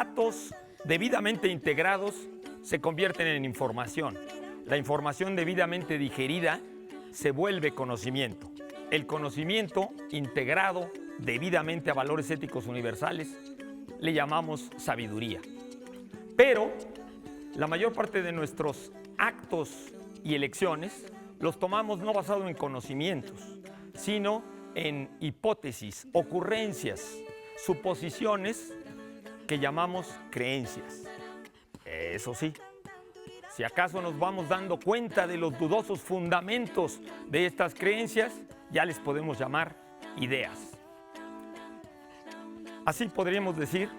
datos debidamente integrados se convierten en información. La información debidamente digerida se vuelve conocimiento. El conocimiento integrado debidamente a valores éticos universales le llamamos sabiduría. Pero la mayor parte de nuestros actos y elecciones los tomamos no basado en conocimientos, sino en hipótesis, ocurrencias, suposiciones que llamamos creencias. Eso sí, si acaso nos vamos dando cuenta de los dudosos fundamentos de estas creencias, ya les podemos llamar ideas. Así podríamos decir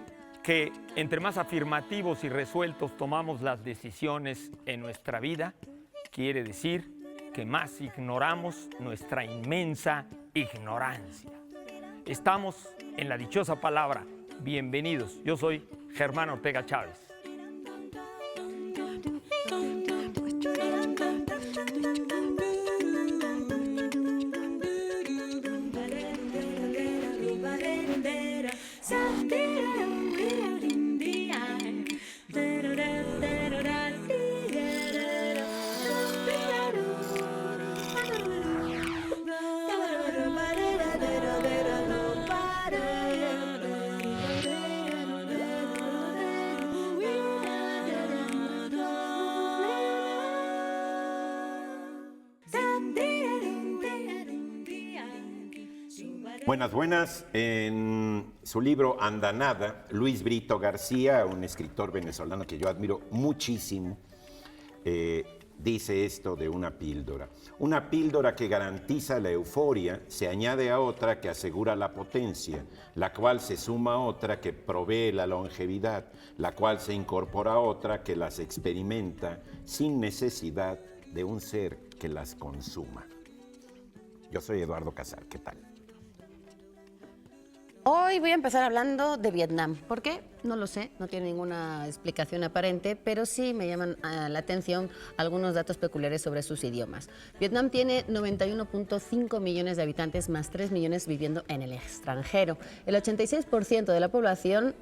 que entre más afirmativos y resueltos tomamos las decisiones en nuestra vida, quiere decir que más ignoramos nuestra inmensa ignorancia. Estamos en la dichosa palabra. Bienvenidos. Yo soy Germán Ortega Chávez. Buenas. En su libro Andanada, Luis Brito García, un escritor venezolano que yo admiro muchísimo, dice esto de una píldora. Una píldora que garantiza la euforia se añade a otra que asegura la potencia, la cual se suma a otra que provee la longevidad, la cual se incorpora a otra que las experimenta sin necesidad de un ser que las consuma. Yo soy Eduardo Casar, ¿qué tal? Hoy voy a empezar hablando de Vietnam. ¿Por qué? No lo sé, no tiene ninguna explicación aparente, pero sí me llaman la atención algunos datos peculiares sobre sus idiomas. Vietnam tiene 91.5 millones de habitantes, más 3 millones viviendo en el extranjero. El 86% de la población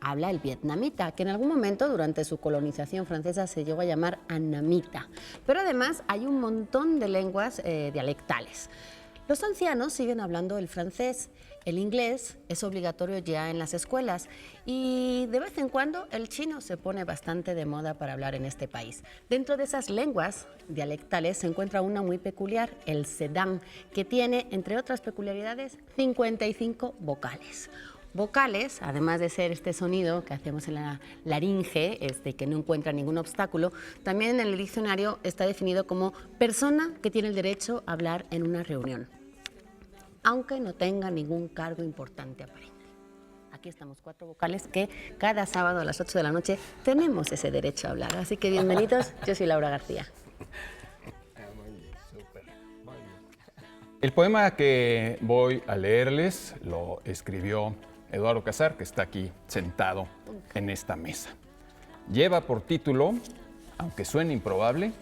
habla el vietnamita, que en algún momento durante su colonización francesa se llegó a llamar annamita. Pero además hay un montón de lenguas dialectales. Los ancianos siguen hablando el francés. El inglés es obligatorio ya en las escuelas y de vez en cuando el chino se pone bastante de moda para hablar en este país. Dentro de esas lenguas dialectales se encuentra una muy peculiar, el sedán, que tiene, entre otras peculiaridades, 55 vocales. Vocales, además de ser este sonido que hacemos en la laringe, que no encuentra ningún obstáculo, también en el diccionario está definido como persona que tiene el derecho a hablar en una reunión, aunque no tenga ningún cargo importante aparente. Aquí estamos 4 vocales que cada sábado a las 8 de la noche tenemos ese derecho a hablar. Así que bienvenidos, yo soy Laura García. El poema que voy a leerles lo escribió Eduardo Casar, que está aquí sentado en esta mesa. Lleva por título, aunque suene improbable,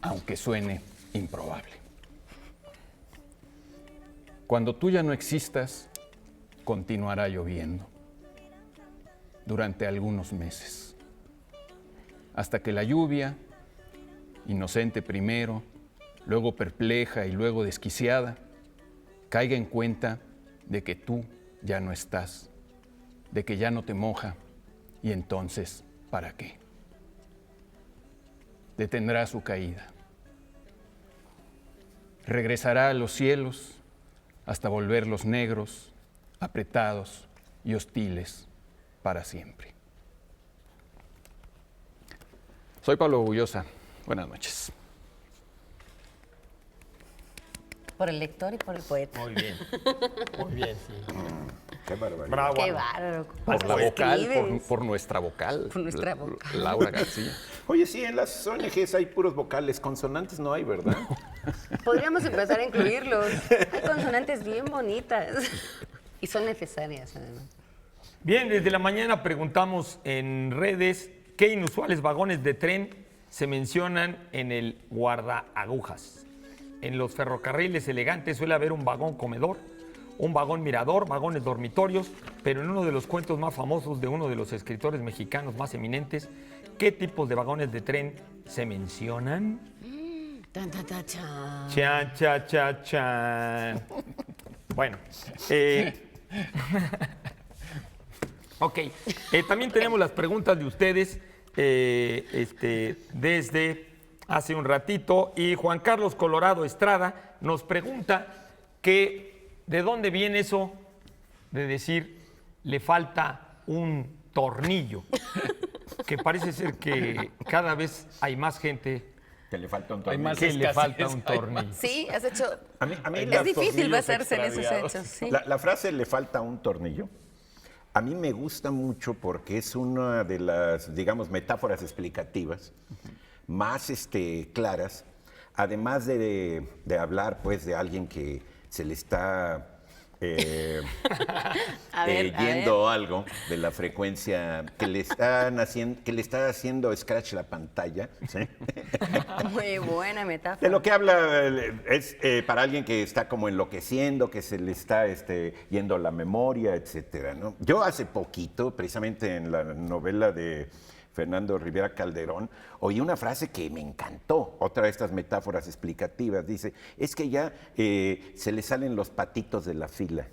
aunque suene improbable. Cuando tú ya no existas, continuará lloviendo durante algunos meses, hasta que la lluvia, inocente primero, luego perpleja y luego desquiciada, caiga en cuenta de que tú ya no estás, de que ya no te moja, y entonces, ¿para qué? Detendrá su caída. Regresará a los cielos hasta volverlos negros, apretados y hostiles para siempre. Soy Pablo Bullosa. Buenas noches. Por el lector y por el poeta. Muy bien, sí. Qué barbaridad. Bravo. Qué bárbaro. Por la vocal, por nuestra vocal. Por nuestra vocal. Laura García. Oye, sí, en las ONGs hay puros vocales, consonantes no hay, ¿verdad? Podríamos empezar a incluirlos. Hay consonantes bien bonitas y son necesarias, además. Bien, desde la mañana preguntamos en redes qué inusuales vagones de tren se mencionan en el guardaagujas. En los ferrocarriles elegantes suele haber un vagón comedor, un vagón mirador, vagones dormitorios pero en uno de los cuentos más famosos de uno de los escritores mexicanos más eminentes, ¿qué tipos de vagones de tren se mencionan? Tan, tan, tan, chan. Chan, chan, chan, chan. Bueno, ok, también tenemos las preguntas de ustedes desde hace un ratito, y Juan Carlos Colorado Estrada nos pregunta que de dónde viene eso de decir le falta un tornillo, que parece ser que cada vez hay más gente Que le falta un Hay tornillo. más que le escasez, falta un hay tornillo. Sí, has hecho... A mí Es la- difícil basarse en esos extraviados. hechos, sí. La frase "le falta un tornillo", a mí me gusta mucho porque es una de las, digamos, metáforas explicativas más claras, además de hablar, pues, de alguien que se le está A ver, yendo algo de la frecuencia que le está haciendo scratch la pantalla, ¿sí? Muy buena De metáfora. lo que habla es para alguien que está como enloqueciendo, que se le está yendo la memoria, etcétera, ¿no? Yo hace poquito, precisamente en la novela de Fernando Rivera Calderón, oí una frase que me encantó, otra de estas metáforas explicativas. Dice, es que ya se le salen los patitos de la fila.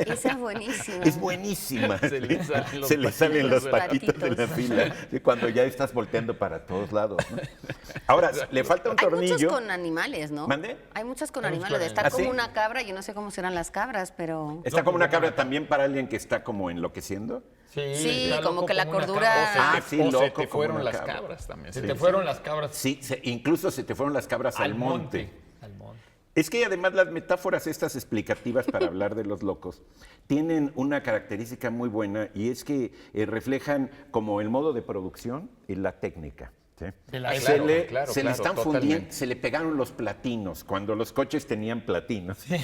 Esa es buenísima. Es buenísima. Se le salen los Se le salen los patitos patitos de la patitos. fila. Sí, cuando ya estás volteando para todos lados, ¿no? Ahora, le falta un Hay muchos tornillo. con animales, ¿no? ¿Mande? Hay muchas con Hay muchos animales. con Está animales. como ¿Ah, sí? una cabra, yo no sé cómo serán las cabras, pero... ¿Está como una cabra también para alguien que está como enloqueciendo? Sí, está como loco que la como una cordura- cabra. Ah, sí, o se loco te como fueron una las cabra. cabras también. Se sí. te fueron las cabras Sí, incluso se te fueron las cabras al monte. Al monte. Es que además las metáforas estas explicativas para hablar de los locos tienen una característica muy buena, y es que reflejan como el modo de producción y la técnica. ¿sí? De la- se Claro, le, claro, se le claro, están totalmente. fundiendo, se le pegaron los platinos cuando los coches tenían platinos. Sí.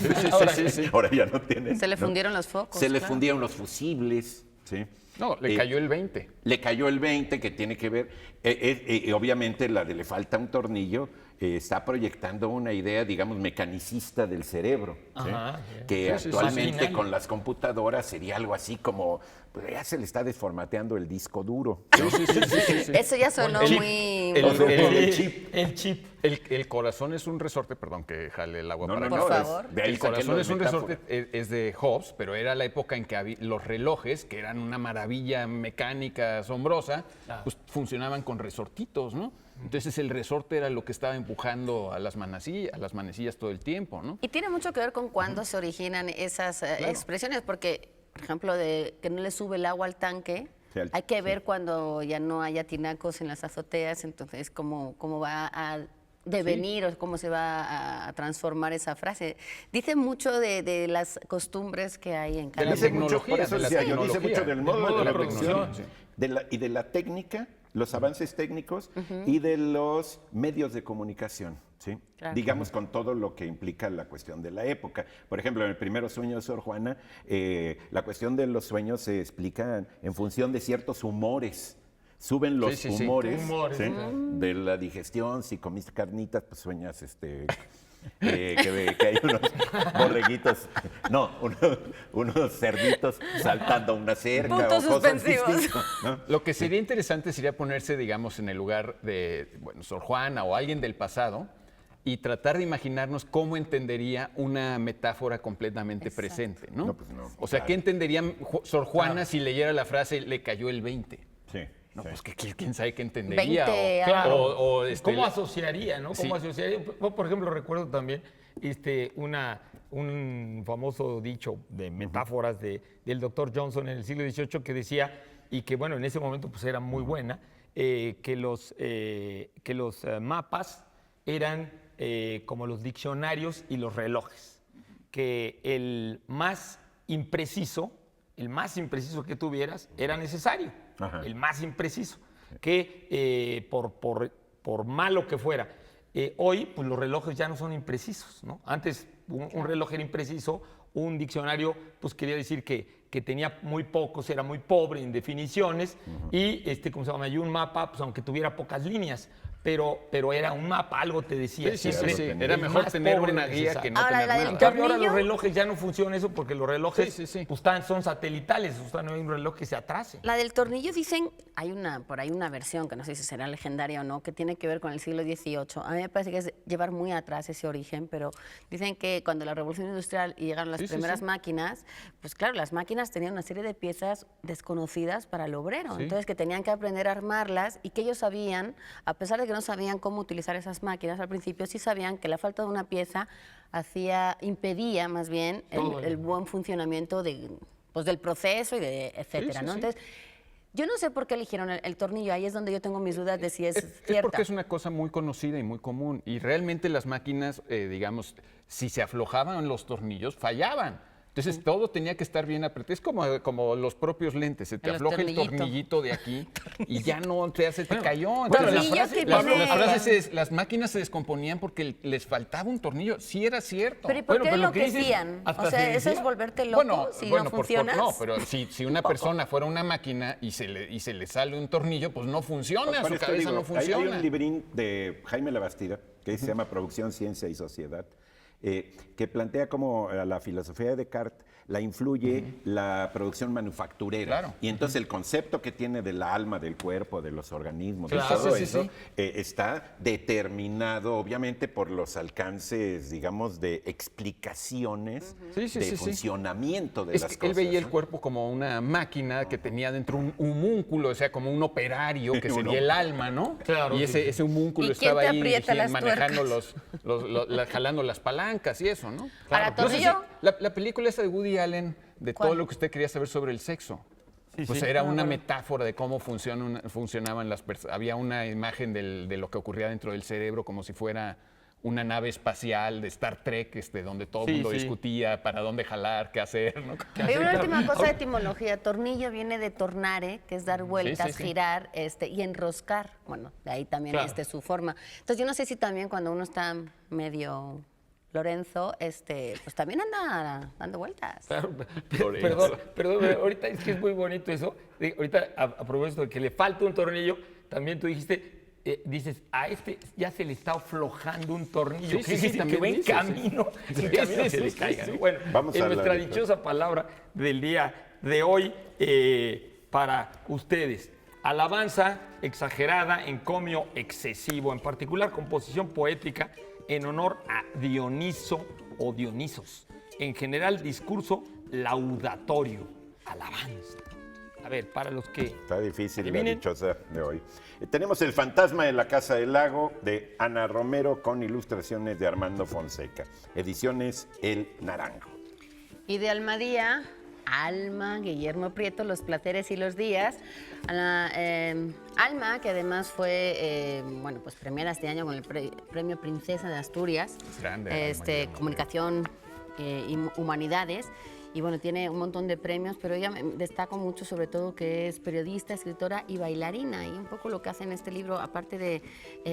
Ahora ya no tienen. Se le ¿no? fundieron los focos. Se le claro. fundieron los fusibles. ¿sí? No, le cayó el 20. Le cayó el 20, que tiene que ver, obviamente la de le falta un tornillo, está proyectando una idea, digamos, mecanicista del cerebro, ¿sí? Ajá, que sí. actualmente Fascinante. con las computadoras sería algo así como, pues ya se le está desformateando el disco duro. Eso ya sonó El- muy... el- muy- el chip. El chip. El corazón es un resorte, perdón que jale el agua para Por acá. favor. de ahí El saqué corazón lo de es un metáfora. resorte, es de Hobbes, pero era la época en que los relojes, que eran una maravilla mecánica asombrosa, pues funcionaban con resortitos, ¿no? Entonces el resorte era lo que estaba empujando a las manecillas todo el tiempo, ¿no? Y tiene mucho que ver con cuándo se originan esas expresiones, porque, por ejemplo, de que no le sube el agua al tanque, Sí, hay que ver cuando ya no haya tinacos en las azoteas, entonces cómo va a devenir o cómo se va a transformar esa frase. Dice mucho de las costumbres que hay en cada la Dice uno. mucho, por tecnología, eso de la decía yo, dice tecnología, mucho del del modo modo de de producción, producción, y de la técnica, los avances técnicos y de los medios de comunicación, ¿sí? Claro. Digamos, con todo lo que implica la cuestión de la época. Por ejemplo, en el primer sueño de Sor Juana, la cuestión de los sueños se explica en función de ciertos humores. Suben los Sí, sí, sí. humores, Humores, ¿sí? claro. De la digestión. Si comiste carnitas, pues sueñas que hay unos borreguitos, no, unos cerditos saltando a una cerca Puntos o cosas suspensivos. distintas, ¿no? Lo que sería interesante sería ponerse, digamos, en el lugar de, bueno, Sor Juana o alguien del pasado y tratar de imaginarnos cómo entendería una metáfora completamente presente, ¿no? No, pues no, O sea, claro. ¿qué entendería Sor Juana si leyera la frase "le cayó el 20"? Sí, No, sí. pues que quién sabe qué entendería. 20 o, Claro. o, ¿Cómo asociaría, no? Sí. ¿Cómo asociaría? Por ejemplo, recuerdo también un famoso dicho de metáforas del doctor Johnson en el siglo XVIII que decía, y que bueno, en ese momento pues era muy buena, que los mapas eran como los diccionarios y los relojes, que el más impreciso que tuvieras era necesario, Ajá. el más impreciso, que por malo que fuera. Hoy, pues los relojes ya no son imprecisos, ¿no? Antes un reloj era impreciso, un diccionario, pues quería decir que tenía muy pocos, era muy pobre en definiciones, y ¿cómo se llama? Y un mapa, pues aunque tuviera pocas líneas, pero era un mapa, algo te decía. Sí, sí, siempre sí. tener. Era el mejor más tener pobre una guía necesario. que no Ahora, tener la del En nada. cambio, ahora los tornillo. relojes ya no funciona eso porque los relojes Sí, sí, sí. pues, son satelitales, o sea, no hay un reloj que se atrase. La del tornillo dicen, por ahí una versión que no sé si será legendaria o no, que tiene que ver con el siglo XVIII. A mí me parece que es llevar muy atrás ese origen, pero dicen que cuando la Revolución Industrial y llegaron las Sí, sí, primeras sí. máquinas, pues claro, las máquinas tenían una serie de piezas desconocidas para el obrero, Sí. entonces que tenían que aprender a armarlas y que ellos sabían, a pesar de que no sabían cómo utilizar esas máquinas al principio, sí sabían que la falta de una pieza impedía más bien el buen funcionamiento del proceso y etcétera, sí, ¿no? sí. Entonces, yo no sé por qué eligieron el tornillo, ahí es donde yo tengo mis dudas de si es Es cierta. porque es una cosa muy conocida y muy común. Y realmente las máquinas, digamos, si se aflojaban los tornillos, fallaban. Entonces todo tenía que estar bien apretado. Es como los propios lentes. Se te El afloja el tornillito. tornillito de aquí y ya no se te cayó. Tornillo que viene- Las máquinas se descomponían porque les faltaba un tornillo. Sí era cierto. Pero ¿y por Bueno, qué pero lo que dices, enloquecían? hasta O sea, se eso decía. es volverte loco si no funcionas. no, pero si una persona fuera una máquina y se le sale un tornillo, pues no funciona, Para su esto cabeza digo, no funciona. Hay un librín de Jaime Labastida que se llama Producción, Ciencia y Sociedad, que plantea cómo a la filosofía de Descartes la influye la producción manufacturera. Claro. Y entonces el concepto que tiene del alma, del cuerpo, de los organismos, Claro, de todo sí, sí, eso, sí. está determinado obviamente por los alcances, digamos, de explicaciones Sí, sí, de sí, sí. funcionamiento de Es las que cosas. él veía el ¿no? cuerpo como una máquina que tenía dentro un homúnculo, o sea, como un operario que Un sería el alma, ¿no? Claro, Y sí. ese homúnculo ¿Y quién estaba te ahí aprieta las manejando tuercas? jalando las palancas y eso, ¿no? Para No sé si- tornillo. la película esa de Woody Allen, de todo ¿Cuál? lo que usted quería saber sobre el sexo. Pues sí. era una metáfora de cómo funcionaban las personas. Había una imagen de lo que ocurría dentro del cerebro como si fuera una nave espacial de Star Trek, donde todo el Sí, mundo sí. discutía para dónde jalar, qué hacer, ¿no? Hay una claro. última cosa de etimología. Tornillo viene de tornare, que es dar vueltas, sí, sí. girar, y enroscar. Bueno, de ahí también Claro. su forma. Entonces yo no sé si también cuando uno está medio Lorenzo, pues también anda dando vueltas. Claro, Lorenzo. perdón, ahorita es que es muy bonito eso. Ahorita, a propósito de que le falta un tornillo, también tú dijiste, dices, a este ya se le está aflojando un tornillo. Sí, sí, ¿Qué sí, decir? Que también va en dice, sí. camino, Sí, en camino sí, se le sí, caiga, sí. ¿no? Bueno, Vamos a en hablar nuestra de eso. dichosa palabra del día de hoy para ustedes. Alabanza exagerada, encomio excesivo, en particular composición poética en honor a Dioniso o Dionisos. En general, discurso laudatorio, alabanza. A ver, para los que Está difícil la adivinen. dichosa de hoy. Tenemos El fantasma en la Casa del Lago de Ana Romero con ilustraciones de Armando Fonseca. Ediciones El Naranjo. Y de Almadía, Alma, Guillermo Prieto, Los placeres y los días. Alma, que además fue pues premiada este año con el premio Princesa de Asturias. Grande, Alma, Guillermo Comunicación y Humanidades. Y bueno, tiene un montón de premios, pero ella destaco mucho sobre todo que es periodista, escritora y bailarina. Y un poco lo que hace en este libro, aparte de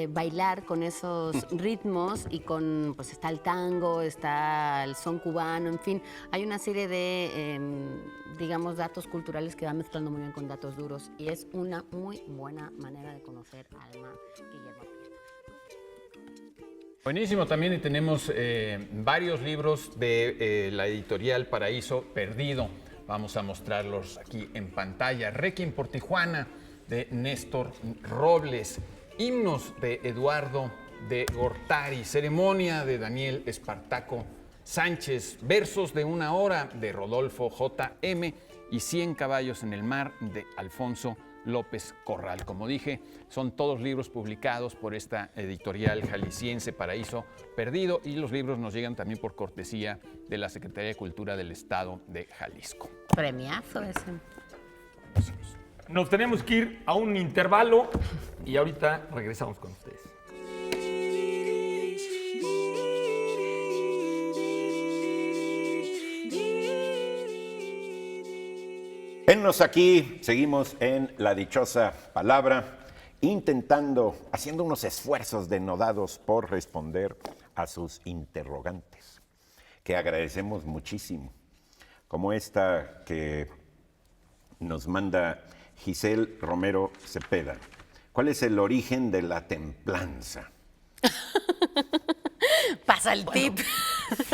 bailar con esos ritmos y pues está el tango, está el son cubano, en fin, hay una serie de, digamos, datos culturales que va mezclando muy bien con datos duros. Y es una muy buena manera de conocer a Alma Guillermo Prieto. Buenísimo, también tenemos varios libros de la editorial Paraíso Perdido. Vamos a mostrarlos aquí en pantalla. Requiem por Tijuana, de Néstor Robles. Himnos de Eduardo de Gortari. Ceremonia, de Daniel Espartaco Sánchez. Versos de una hora, de Rodolfo J.M. Y 100 caballos en el mar, de Alfonso López Corral. Como dije, son todos libros publicados por esta editorial jalisciense Paraíso Perdido, y los libros nos llegan también por cortesía de la Secretaría de Cultura del Estado de Jalisco. Premiazo ese. Nos tenemos que ir a un intervalo y ahorita regresamos con ustedes. Vennos aquí, seguimos en La Dichosa Palabra, haciendo unos esfuerzos denodados por responder a sus interrogantes, que agradecemos muchísimo, como esta que nos manda Giselle Romero Cepeda. ¿Cuál es el origen de la templanza? Pasa el tip.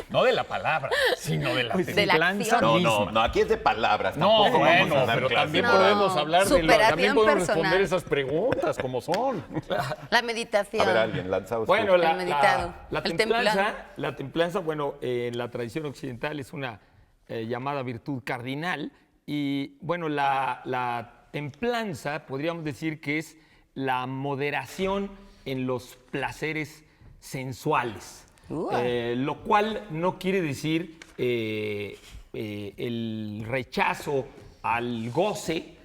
No de la palabra, sino de la de la templanza acción. misma. Aquí es de palabras. No, tampoco vamos bueno, a dar pero clases. también No, podemos hablar de superación también podemos personal. responder esas preguntas como son. La meditación. A ver, alguien, lanzaos. Bueno, tú. la, El meditado, la el templanza, templado. la templanza, bueno, en la tradición occidental es una llamada virtud cardinal y bueno, la templanza podríamos decir que es la moderación en los placeres sensuales, lo cual no quiere decir el rechazo al goce,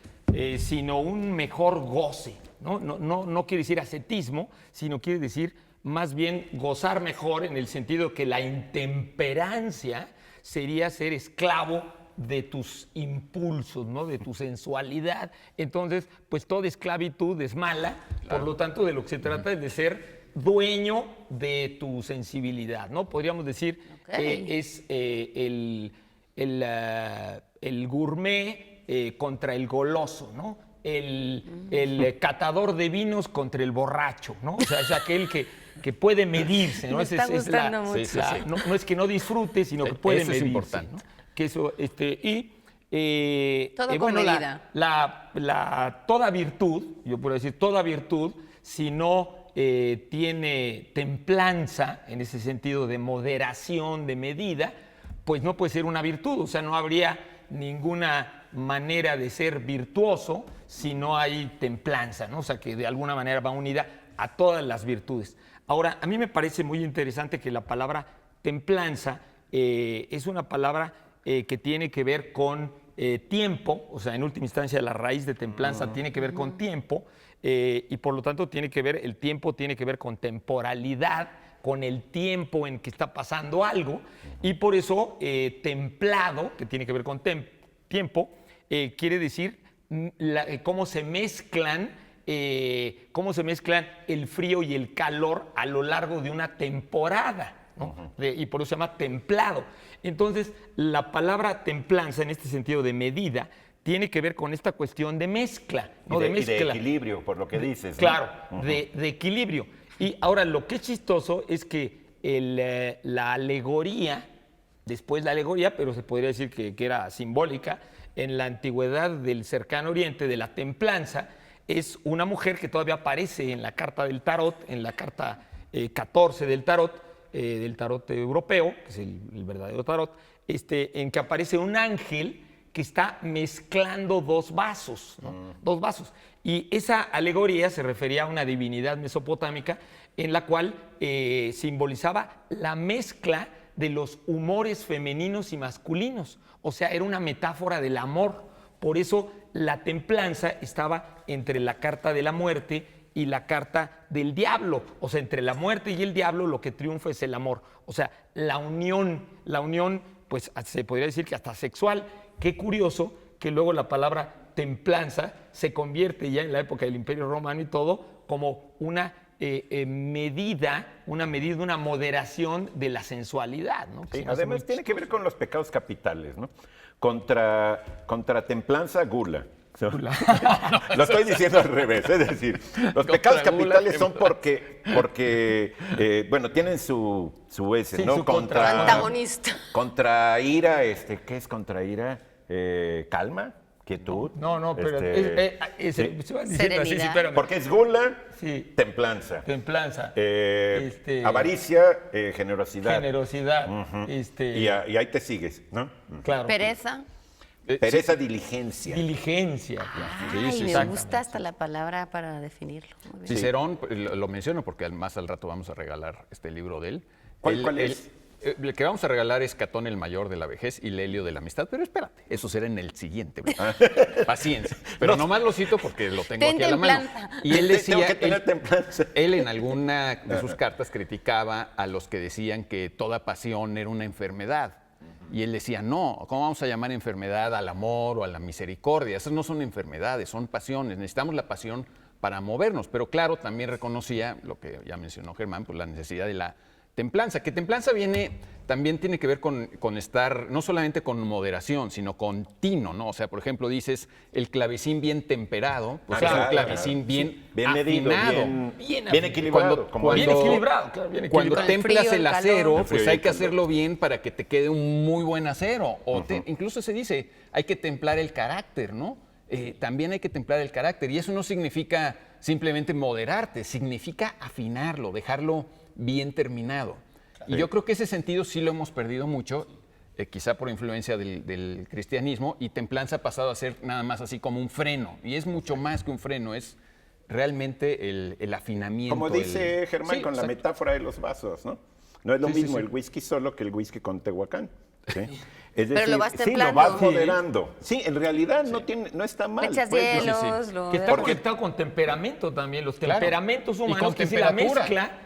sino un mejor goce. No quiere decir ascetismo, sino quiere decir más bien gozar mejor en el sentido que la intemperancia sería ser esclavo de tus impulsos, ¿no? De tu sensualidad. Entonces, pues toda esclavitud es mala, por lo tanto, de lo que se trata es de ser dueño de tu sensibilidad, ¿no? Podríamos decir es el gourmet contra el goloso, ¿no? El catador de vinos contra el borracho, ¿no? O sea, es aquel que puede medirse, ¿no? Me está gustando mucho. No es que no disfrute, sino que puede Eso es medirse. importante. ¿No? Que eso, Todo con bueno, medida. toda virtud, yo puedo decir, toda virtud, si no tiene templanza, en ese sentido de moderación, de medida, pues no puede ser una virtud. O sea, no habría ninguna manera de ser virtuoso si no hay templanza, ¿no? O sea, que de alguna manera va unida a todas las virtudes. Ahora, a mí me parece muy interesante que la palabra templanza es una palabra que tiene que ver con tiempo, o sea, en última instancia la raíz de templanza tiene que ver con tiempo y por lo tanto el tiempo tiene que ver con temporalidad, con el tiempo en que está pasando algo y por eso templado, que tiene que ver con tiempo, quiere decir cómo se mezclan el frío y el calor a lo largo de una temporada, ¿no? Y por eso se llama templado. Entonces, la palabra templanza, en este sentido de medida, tiene que ver con esta cuestión de mezcla, ¿no? Y de equilibrio, por lo que dices, ¿no? Claro, de equilibrio. Y ahora, lo que es chistoso es que la alegoría, después la alegoría, pero se podría decir que era simbólica, en la antigüedad del cercano oriente, de la templanza, es una mujer que todavía aparece en la carta del tarot, en la carta 14 del tarot europeo, que es el verdadero tarot, en que aparece un ángel que está mezclando dos vasos, ¿no? Dos vasos. Y esa alegoría se refería a una divinidad mesopotámica en la cual simbolizaba la mezcla de los humores femeninos y masculinos. O sea, era una metáfora del amor. Por eso la templanza estaba entre la carta de la muerte y la carta del diablo. O sea, entre la muerte y el diablo lo que triunfa es el amor. O sea, la unión, pues se podría decir que hasta sexual. Qué curioso que luego la palabra templanza se convierte ya en la época del Imperio Romano y todo como una una moderación de la sensualidad, ¿no? Sí, además tiene que ver con los pecados capitales, ¿no? Contra templanza, gula. Lo estoy diciendo al revés, es decir, los pecados capitales son porque bueno, tienen su ese, sí, ¿no? su antagonista. Contra ira, ¿qué es contra ira? Calma, quietud. No, pero ¿sí? se van diciendo así, sí, Serenidad. Porque es gula, sí, templanza. templanza, Avaricia, generosidad. generosidad, Y ahí te sigues, ¿no? claro, Pereza. Pereza, diligencia. diligencia. Ay, sí, me exactamente. gusta hasta la palabra para definirlo. Muy bien. Cicerón, lo menciono porque más al rato vamos a regalar este libro de él. ¿Cuál es? El que vamos a regalar es Catón el Mayor de la Vejez y Lelio de la Amistad, pero espérate, eso será en el siguiente bloque. Paciencia. Pero nomás lo cito porque lo tengo Ten aquí a la mano. templanza. Y él decía, Tengo que tener templanza. él en alguna de sus cartas criticaba a los que decían que toda pasión era una enfermedad. Y él decía, no, ¿cómo vamos a llamar enfermedad al amor o a la misericordia? Esas no son enfermedades, son pasiones. Necesitamos la pasión para movernos. Pero claro, también reconocía, lo que ya mencionó Germán, pues la necesidad de la templanza. Que templanza también tiene que ver con estar, no solamente con moderación, sino con tino, ¿no? O sea, por ejemplo, dices el clavecín bien temperado, pues es un clavecín bien medido, afinado. bien equilibrado. Bien equilibrado, claro, bien Cuando equilibrado. templas frío, el el acero, calor. pues hay que hacerlo bien para que te quede un muy buen acero. Incluso se dice, hay que templar el carácter, ¿no? También hay que templar el carácter. Y eso no significa simplemente moderarte, significa afinarlo, dejarlo bien terminado. Y yo creo que ese sentido sí lo hemos perdido mucho, quizá por influencia del cristianismo, y templanza ha pasado a ser nada más así como un freno. Y es mucho más que un freno, es realmente el afinamiento. Como dice Germán Sí, con la exacto. metáfora de los vasos, ¿no? No es lo Sí, sí, mismo sí. el whisky solo que el whisky con Tehuacán. ¿sí? Es Pero lo vas sí, lo templando. vas moderando. Sí, en realidad no está mal. Le echas pues, ¿no? hielos, lo Que está derramas. conectado con temperamento también, los Claro. temperamentos Y humanos, con que es la temperatura. mezcla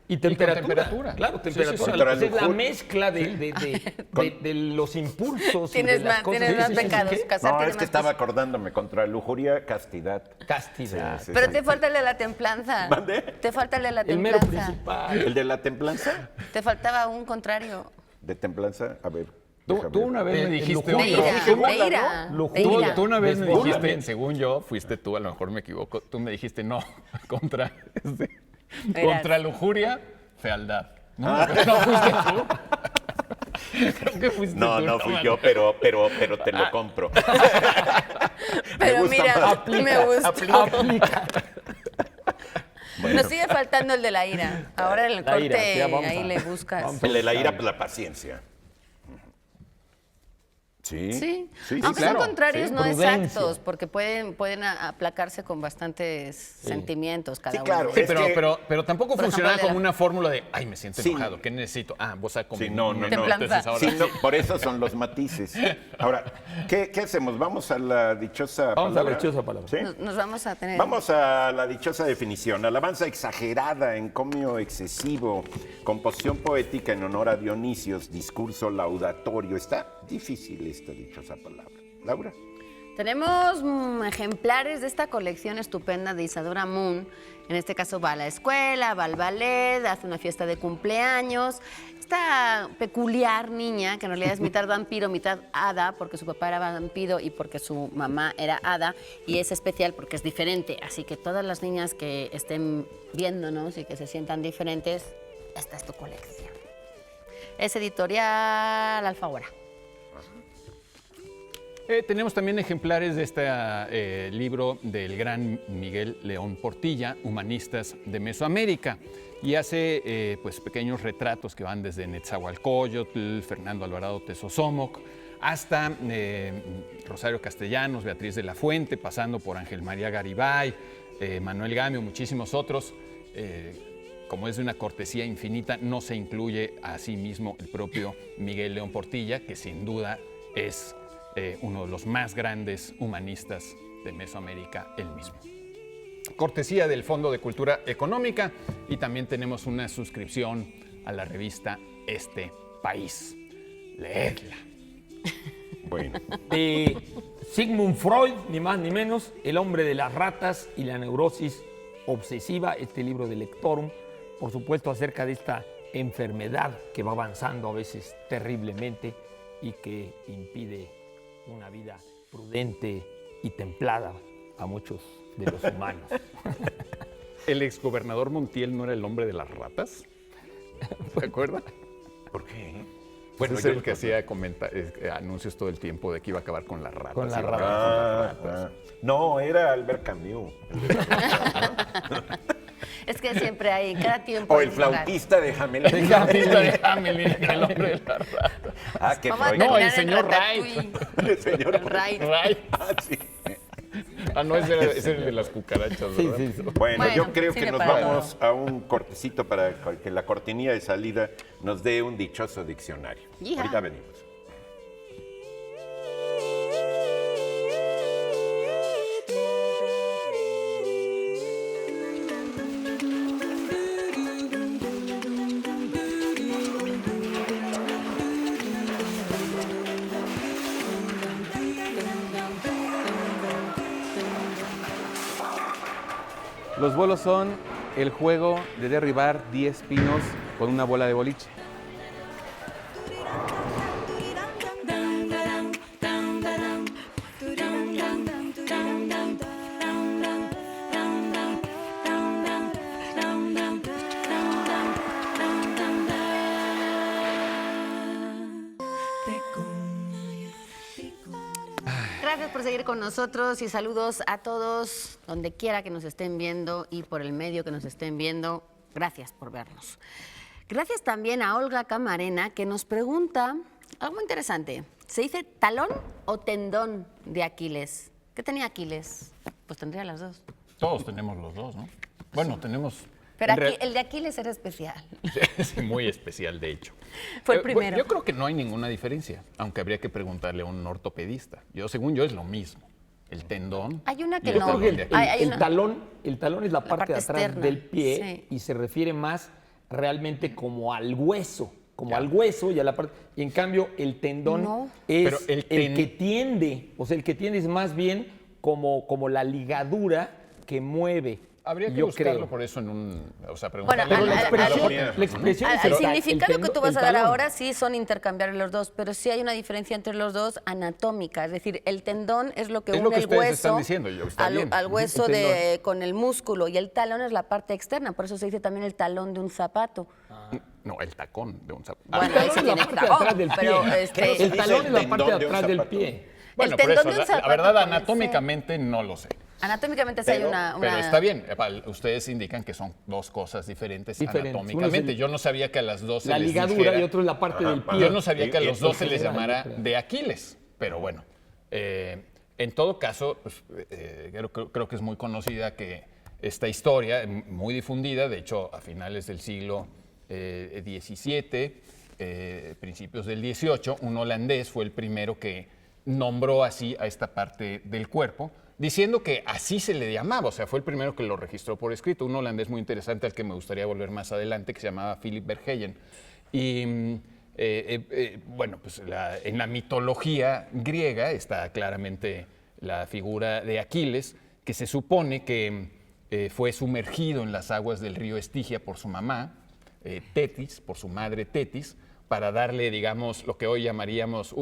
y con temperatura. temperatura. Claro, Sí, sí, temperatura. sí. Pues es la Contra mezcla de los impulsos. y Tienes de las más, cosas. tienes más Sí, sí, sí, pecados. ¿qué? Casar No, tiene es que más estaba pecados. acordándome contra lujuria, castidad. Castidad. Sí, Pero te falta el de la templanza. ¿Mande? Te falta el de la El mero templanza. principal. ¿El de la templanza? Te faltaba un contrario. ¿De templanza? A ver. Tú déjame tú ver. una vez me El dijiste... De lujuria. ira, Dije, de ira, de Tú, ira. tú una vez me Desbórdame. dijiste, según yo, fuiste tú, a lo mejor me equivoco, tú me dijiste no, contra lujuria, fealdad. No, no fuiste tú. Creo que fuiste No, tú. no fui me yo, acuerdo. pero te lo compro. Pero gusta mira, más. me gustó. Aplica. Nos sigue faltando el de la ira. Ahora en el La corte ira, sí, vamos ahí a- le buscas. vamos El de la ira, pues la paciencia. Sí. Sí, sí, aunque claro, son contrarios sí. no Prudencia. exactos, porque pueden aplacarse con bastantes sentimientos cada Sí, claro. uno. Sí, Es que- pero tampoco Por funcionaba ejemplo, como una fórmula de, ay, me siento Sí. enojado, ¿qué necesito? Ah, vos a Sí, no. Templanza. ahora Sí, sí. no, por eso son los matices. Ahora, ¿qué hacemos? ¿Vamos a la dichosa Vamos a la palabra? dichosa palabra. ¿Sí? Nos vamos a tener. Vamos a la dichosa definición. Alabanza exagerada, encomio excesivo, composición poética en honor a Dionisios, discurso laudatorio. Está difícil esta dichosa palabra. Laura. Tenemos ejemplares de esta colección estupenda de Isadora Moon. En este caso va a la escuela, va al ballet, hace una fiesta de cumpleaños. Esta peculiar niña, que en realidad es mitad vampiro, mitad hada, porque su papá era vampiro y porque su mamá era hada, y es especial porque es diferente. Así que todas las niñas que estén viéndonos y que se sientan diferentes, esta es tu colección. Es editorial Alfaguara. Tenemos también ejemplares de este libro del gran Miguel León Portilla, Humanistas de Mesoamérica, y hace pues pequeños retratos que van desde Netzahualcóyotl, Fernando Alvarado Tezosomoc, hasta Rosario Castellanos, Beatriz de la Fuente, pasando por Ángel María Garibay, Manuel Gamio, muchísimos otros. Como es de una cortesía infinita, no se incluye a sí mismo el propio Miguel León Portilla, que sin duda es uno de los más grandes humanistas de Mesoamérica, él mismo. Cortesía del Fondo de Cultura Económica, y también tenemos una suscripción a la revista Este País. Leedla. Bueno, De Sigmund Freud, ni más ni menos, El hombre de las ratas y la neurosis obsesiva, este libro de Lectorum, por supuesto acerca de esta enfermedad que va avanzando a veces terriblemente y que impide una vida prudente y templada a muchos de los humanos. ¿El exgobernador Montiel no era el hombre de las ratas? ¿Te acuerdas? ¿por qué? Bueno, Pues es el que hacía anuncios todo el tiempo de que iba a acabar con las ratas. Con las iba a ratas. acabar con las ratas. No, era Albert Camus. Es que siempre hay, cada tiempo. O hay el un lugar. flautista de Hamelin. De Hamelin, el hombre de las ratas. Ah, qué Vamos a Freud. No, terminar el en señor Ratatouille. El señor El Wright. Right. Ah, sí. Ah, no, ese era el de las cucarachas, Sí, ¿verdad? sí, sí. Bueno, Bueno, yo creo sí que le nos paró. vamos a un cortecito para que la cortinilla de salida nos dé un dichoso diccionario. Hija. Ahorita venimos. Los bolos son el juego de derribar 10 pinos con una bola de boliche. Gracias por seguir con nosotros y saludos a todos, donde quiera que nos estén viendo y por el medio que nos estén viendo. Gracias por vernos. Gracias también a Olga Camarena, que nos pregunta algo interesante. ¿Se dice talón o tendón de Aquiles? ¿Qué tenía Aquiles? Pues tendría las dos. Todos tenemos los dos, ¿no? Bueno, tenemos... Pero aquí, el de Aquiles era especial. Es muy especial, de hecho. Fue el primero. Yo creo que no hay ninguna diferencia, aunque habría que preguntarle a un ortopedista. Según yo, es lo mismo. El tendón. Hay una y que el no. talón de Aquiles. Hay El una- talón es la parte de atrás externa, del pie sí. y se refiere más realmente como al hueso, Ya. al hueso y a la parte. Y en cambio, el tendón No. es Pero el que tiende, o sea, el que tiende es más bien como la ligadura que mueve. Habría que yo buscarlo creo. por eso en un... O sea, Bueno, preguntarle Pero la al- expresión es Al el significado que tú vas a dar talón. ahora sí son intercambiables los dos, pero sí hay una diferencia entre los dos anatómica. Es decir, el tendón es lo que Es lo une que el ustedes hueso están diciendo, está al, bien. al hueso El tendón. con el músculo y el talón es la parte externa. Por eso se dice también el talón de un zapato. No, el tacón de un zapato. Bueno, El ahí sí talón es la tiene parte de tacón, atrás del pero, pie. este, El talón es la tendón parte de de un atrás del zapato. pie. Bueno, el por tendón eso, de un la zapato verdad, con el anatómicamente no lo sé. Anatómicamente sí hay una... Pero está bien, ustedes indican que son dos cosas diferentes Diferentes. anatómicamente. Uno es el- Yo no sabía que a las dos se La les ligadura dijera- y otro es la parte del pie. Yo no sabía que a los dos se les General, llamara yo creo. de Aquiles, pero bueno. En todo caso, pues, creo que es muy conocida que esta historia, muy difundida, de hecho, a finales del siglo XVII, principios del XVIII, un holandés fue el primero que nombró así a esta parte del cuerpo, diciendo que así se le llamaba, o sea, fue el primero que lo registró por escrito, un holandés muy interesante al que me gustaría volver más adelante, que se llamaba Philip Verheyen. Y bueno, pues en la mitología griega está claramente la figura de Aquiles, que se supone que fue sumergido en las aguas del río Estigia por su mamá, Tetis, por su madre Tetis, para darle, digamos, lo que hoy llamaríamos,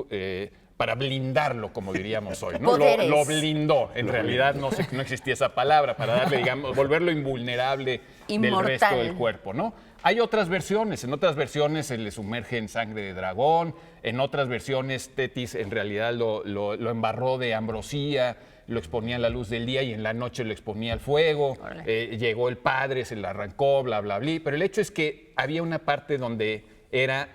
para blindarlo, como diríamos hoy, ¿no? Poderes. Lo blindó. En realidad no existía esa palabra, para darle, digamos, volverlo invulnerable del Inmortal. resto del cuerpo, ¿no? Hay otras versiones, en otras versiones se le sumerge en sangre de dragón, en otras versiones Tetis en realidad lo embarró de ambrosía, lo exponía a la luz del día y en la noche lo exponía al fuego. Llegó el padre, se la arrancó, bla, bla, bla. Pero el hecho es que había una parte donde era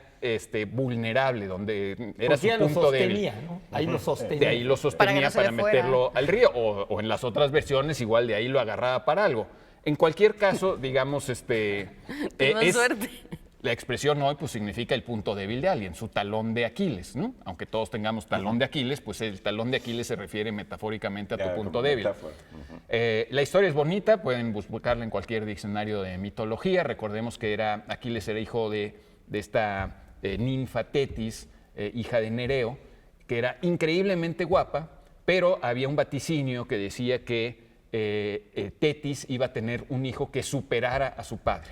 vulnerable, donde era su Porque ya lo punto débil. sostenía, ¿no? Ahí lo sostenía. De ahí lo Para que sostenía no se para, le fuera. meterlo al río, o en las otras versiones igual de ahí lo agarraba para algo. En cualquier caso, digamos, Tuvimos suerte. la expresión hoy pues significa el punto débil de alguien, su talón de Aquiles, ¿no? Aunque todos tengamos talón de Aquiles, pues el talón de Aquiles se refiere metafóricamente a tu Ya, punto como débil. metáfora. La historia es bonita, pueden buscarla en cualquier diccionario de mitología. Recordemos que Aquiles era hijo de esta ninfa Tetis, hija de Nereo, que era increíblemente guapa, pero había un vaticinio que decía que Tetis iba a tener un hijo que superara a su padre.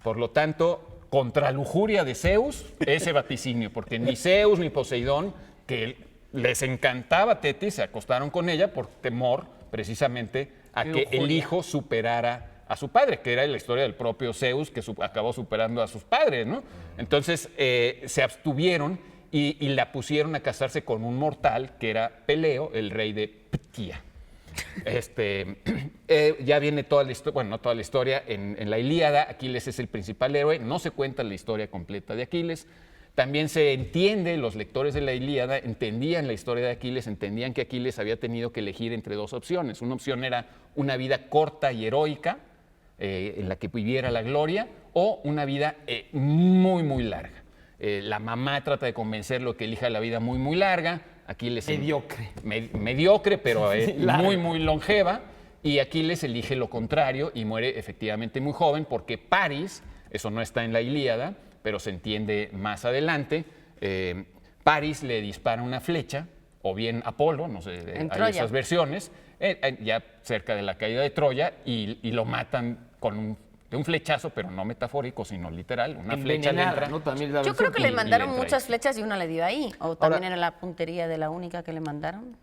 Por lo tanto, contra lujuria de Zeus, ese vaticinio, porque ni Zeus ni Poseidón, que les encantaba Tetis, se acostaron con ella por temor precisamente a que el hijo superara a su padre, que era la historia del propio Zeus, que acabó superando a sus padres, ¿no? Entonces se abstuvieron y la pusieron a casarse con un mortal, que era Peleo, el rey de Ptía. Ya viene toda la historia, bueno, no toda la historia, en la Ilíada, Aquiles es el principal héroe, no se cuenta la historia completa de Aquiles. También se entiende, los lectores de la Ilíada entendían la historia de Aquiles, entendían que Aquiles había tenido que elegir entre dos opciones. Una opción era una vida corta y heroica, en la que viviera la gloria, o una vida muy, muy larga. La mamá trata de convencerlo que elija la vida muy, muy larga. Aquiles Mediocre. mediocre, pero larga. muy, muy longeva. Y Aquiles elige lo contrario y muere efectivamente muy joven porque Paris, eso no está en la Ilíada, pero se entiende más adelante, Paris le dispara una flecha, o bien Apolo, no sé, En hay Troya. esas versiones, ya cerca de la caída de Troya, y lo matan con de un flechazo, pero no metafórico, sino literal, una flecha le Envenenada, entra. ¿no? También la Yo creo versión que le y mandaron le entra muchas ahí. flechas y una le dio ahí. O también era la puntería de la única que le mandaron.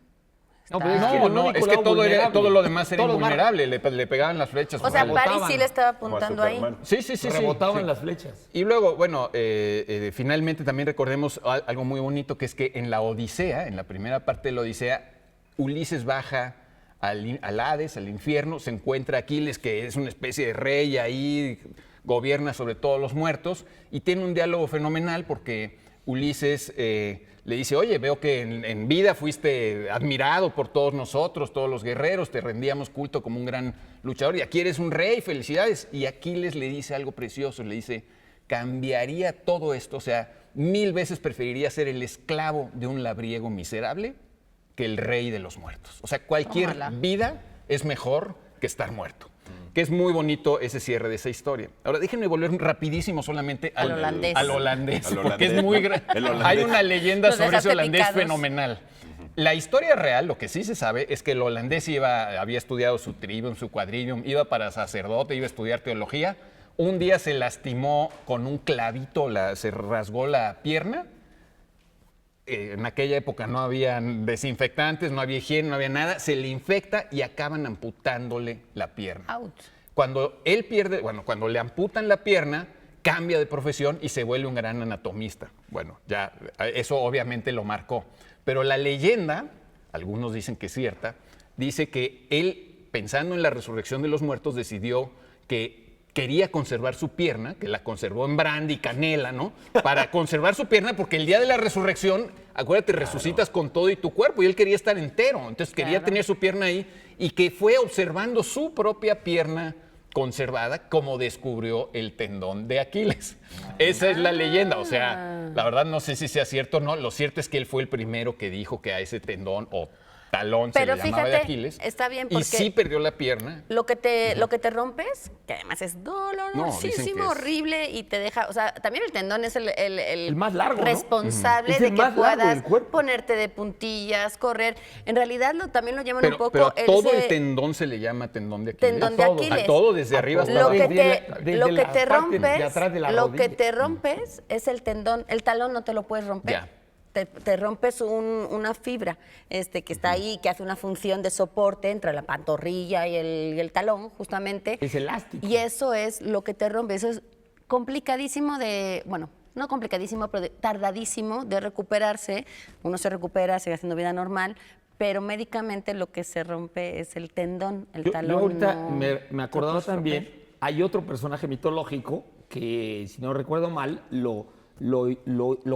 No, pero es Está- que era el No, único es que lado vulnerable. todo lo demás era Todo lo demás invulnerable, le pegaban las flechas. O sea, por ahí. Paris sí le estaba apuntando ahí. Superman. Sí. Rebotaban sí. las flechas. Y luego, bueno, finalmente también recordemos algo muy bonito, que es que en la Odisea, en la primera parte de la Odisea, Ulises baja al Hades, al infierno, se encuentra Aquiles, que es una especie de rey ahí, gobierna sobre todos los muertos, y tiene un diálogo fenomenal porque Ulises le dice, oye, veo que en vida fuiste admirado por todos nosotros, todos los guerreros, te rendíamos culto como un gran luchador, y aquí eres un rey, felicidades. Y Aquiles le dice algo precioso, le dice, cambiaría todo esto, o sea, 1000 veces preferiría ser el esclavo de un labriego miserable que el rey de los muertos. O sea, cualquier Tómala. vida es mejor que estar muerto. Que es muy bonito ese cierre de esa historia. Ahora, déjenme volver rapidísimo solamente Al holandés. al holandés, Al porque es holandés. muy El holandés. Hay una leyenda Los sobre ese dejaste holandés picados. fenomenal. La historia real, lo que sí se sabe, es que el holandés había estudiado su trivium, su quadrivium, iba para sacerdote, iba a estudiar teología. Un día se lastimó con un clavito, se rasgó la pierna. En aquella época no había desinfectantes, no había higiene, no había nada. Se le infecta y acaban amputándole la pierna. Out. Cuando él pierde, bueno, cuando le amputan la pierna, cambia de profesión y se vuelve un gran anatomista. Bueno, ya eso obviamente lo marcó. Pero la leyenda, algunos dicen que es cierta, dice que él, pensando en la resurrección de los muertos, decidió que quería conservar su pierna, que la conservó en brandy y canela, ¿no? Para conservar su pierna, porque el día de la resurrección, acuérdate, resucitas con todo y tu cuerpo, y él quería estar entero, entonces quería Claro. tener su pierna ahí, y que fue observando su propia pierna conservada como descubrió el tendón de Aquiles. Esa es la leyenda, o sea, la verdad no sé si sea cierto o no, lo cierto es que él fue el primero que dijo que a ese tendón o talón Pero se le llamaba de fíjate, Aquiles. está bien Y porque- sí perdió la pierna. Lo que te rompes, que además es dicen dolorosísimo, que es- horrible, y te deja, o sea, también el tendón es el más largo, ¿no? responsable Es de el que más largo puedas del cuerpo. ponerte de puntillas, correr. En realidad también lo llaman un Pero, poco todo el ese tendón se le llama tendón de Aquiles. tendón de todo. Aquiles. A todo, desde arriba hasta Lo abajo. que Desde lo que la te parte de rompes, atrás de la lo que rodilla. te rompes es el tendón, el talón no te lo puedes romper. Ya. Te rompes una fibra que está ahí, que hace una función de soporte entre la pantorrilla y el talón, justamente. Es elástico. Y eso es lo que te rompe. Eso es complicadísimo bueno, no complicadísimo, pero tardadísimo de recuperarse. Uno se recupera, sigue haciendo vida normal, pero médicamente lo que se rompe es el tendón, el Yo talón. ahorita no- me acordaba no puedes también, romper. hay otro personaje mitológico que, si no recuerdo mal, lo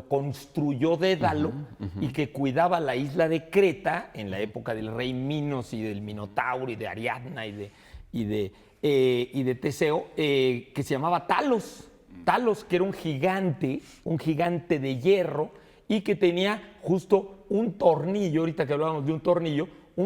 construyó Dédalo y que cuidaba la isla de Creta en la época del rey Minos y del Minotauro y de Ariadna y de Teseo, que se llamaba Talos. Talos, que era un gigante de hierro y que tenía justo un tornillo, ahorita que hablábamos de un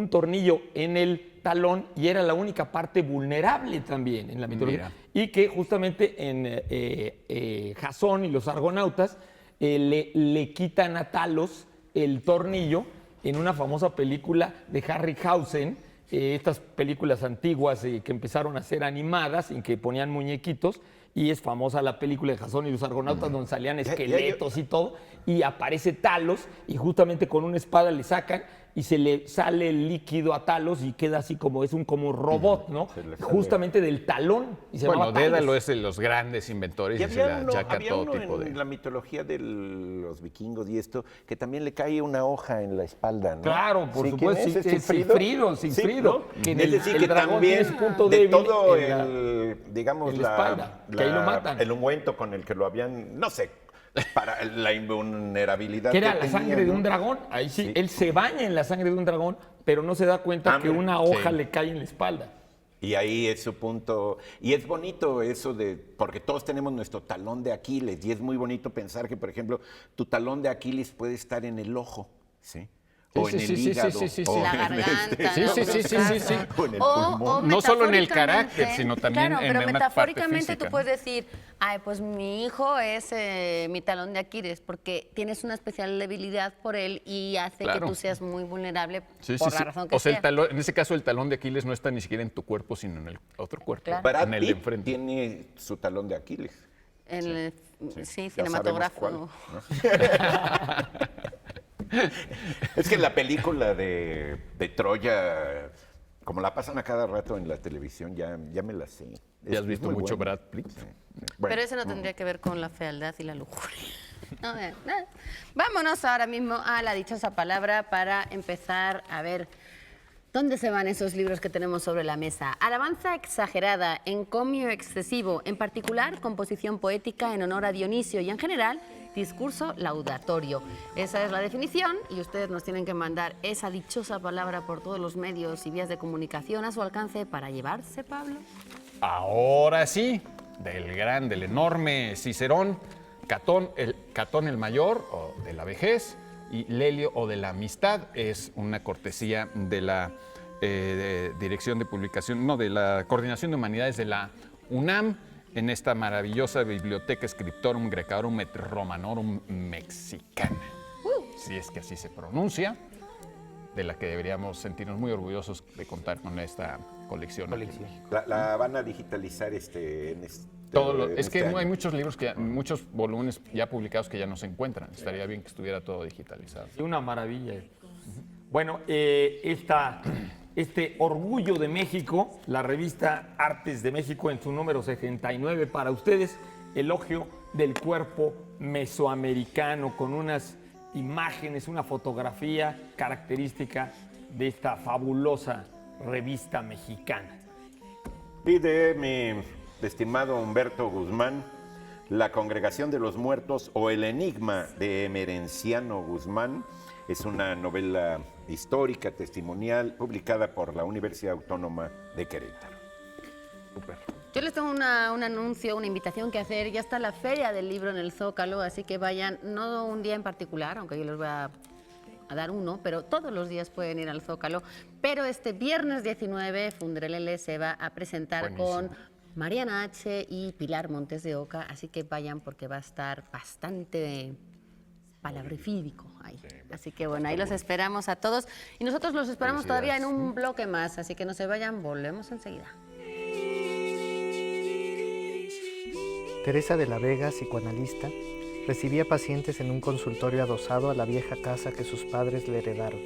tornillo en el talón, y era la única parte vulnerable también en la mitología. Mira. Y que justamente en Jasón y los argonautas le quitan a Talos el tornillo en una famosa película de Harryhausen, estas películas antiguas que empezaron a ser animadas y que ponían muñequitos, y es famosa la película de Jasón y los argonautas donde salían esqueletos y todo, y aparece Talos y justamente con una espada le sacan y se le sale el líquido a Talos y queda así como como un robot, ¿no? Se le sale. Justamente del talón. Y se Bueno, llamaba Talos. Dédalo es de los grandes inventores y, se le achaca había todo uno tipo en de... la mitología de los vikingos y esto, que también le cae una hoja en la espalda, ¿no? Claro, por Sí, supuesto, ¿quién es? sí, Sigfrido. Sí, Sigfrido, ¿no? que en Es el- decir, el que dragón también tiene su punto de débil todo en la- digamos, en la espalda, que ahí lo matan. el ungüento con el que lo habían, no sé, para la invulnerabilidad Que era la tenía, sangre de ¿no? un dragón. Ahí sí, Sí. él se baña en la sangre de un dragón, pero no se da cuenta que mira. una hoja Sí. le cae en la espalda. Y ahí es su punto. Y es bonito eso porque todos tenemos nuestro talón de Aquiles. Y es muy bonito pensar que, por ejemplo, tu talón de Aquiles puede estar en el ojo, ¿sí? o en el hígado, o La en garganta, Sí, ¿no? sí, sí, sí, sí, sí. o en el O pulmón. No solo en el carácter, metafóricamente, sino también claro, en pero una metafóricamente parte tú física, puedes decir, ay, pues mi hijo es mi talón de Aquiles, porque tienes una especial debilidad por él y hace que Claro. tú seas muy vulnerable Sí, por sí, la sí. razón que O sea, sea. en ese caso el talón de Aquiles no está ni siquiera en tu cuerpo, sino en el otro cuerpo, Claro. Brad en el de Pitt enfrente. tiene su talón de Aquiles. Sí, ya sabemos cuál, cinematógrafo. ¿no? Es que la película de Troya, como la pasan a cada rato en la televisión, ya me la sé. ¿Ya has visto muy mucho buena. Brad Pitt? Sí. Bueno, Pero eso no tendría que ver con la fealdad y la lujuria. No, nada. Vámonos ahora mismo a la dichosa palabra para empezar a ver dónde se van esos libros que tenemos sobre la mesa. Alabanza exagerada, encomio excesivo, en particular composición poética en honor a Dionisio y en general discurso laudatorio. Esa es la definición y ustedes nos tienen que mandar esa dichosa palabra por todos los medios y vías de comunicación a su alcance para llevarse, Pablo. Ahora sí, del enorme Cicerón, Catón el mayor, o de la vejez, y Lelio, o de la amistad, es una cortesía de la Dirección de Publicación, no, de la Coordinación de Humanidades de la UNAM, en esta maravillosa biblioteca Scriptorum Graecorum et Romanorum mexicana. Si es que así se pronuncia, de la que deberíamos sentirnos muy orgullosos de contar con esta colección. la van a digitalizar en Es que este no hay año. muchos libros, muchos volúmenes ya publicados que ya no se encuentran. Estaría bien que estuviera todo digitalizado. Sí, una maravilla. Bueno, este Orgullo de México, la revista Artes de México en su número 69 para ustedes, elogio del cuerpo mesoamericano con unas imágenes, una fotografía característica de esta fabulosa revista mexicana. Pide mi estimado Humberto Guzmán, La Congregación de los Muertos o El Enigma de Emerenciano Guzmán. Es una novela histórica, testimonial, publicada por la Universidad Autónoma de Querétaro. Súper. Yo les tengo un anuncio, una invitación que hacer. Ya está la Feria del Libro en el Zócalo, así que vayan, no un día en particular, aunque yo les voy a dar uno, pero todos los días pueden ir al Zócalo. Pero este viernes 19, Fundrelele se va a presentar con Mariana H. y Pilar Montes de Oca, así que vayan porque va a estar bastante palabrifídico ahí. Así que bueno, ahí los esperamos a todos. Y nosotros los esperamos todavía en un bloque más, así que no se vayan, volvemos enseguida. Teresa de la Vega, psicoanalista, recibía pacientes en un consultorio adosado a la vieja casa que sus padres le heredaron.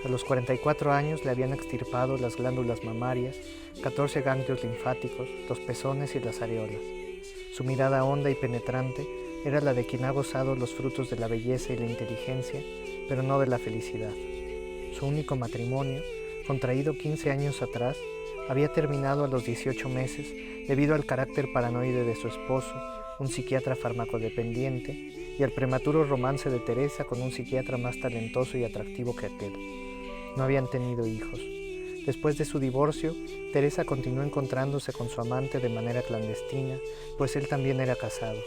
A los 44 años le habían extirpado las glándulas mamarias, 14 ganglios linfáticos, los pezones y las areolas. Su mirada honda y penetrante era la de quien ha gozado los frutos de la belleza y la inteligencia, pero no de la felicidad. Su único matrimonio, contraído 15 años atrás, había terminado a los 18 meses debido al carácter paranoide de su esposo, un psiquiatra farmacodependiente, y al prematuro romance de Teresa con un psiquiatra más talentoso y atractivo que aquel. No habían tenido hijos. Después de su divorcio, Teresa continuó encontrándose con su amante de manera clandestina, pues él también era casado.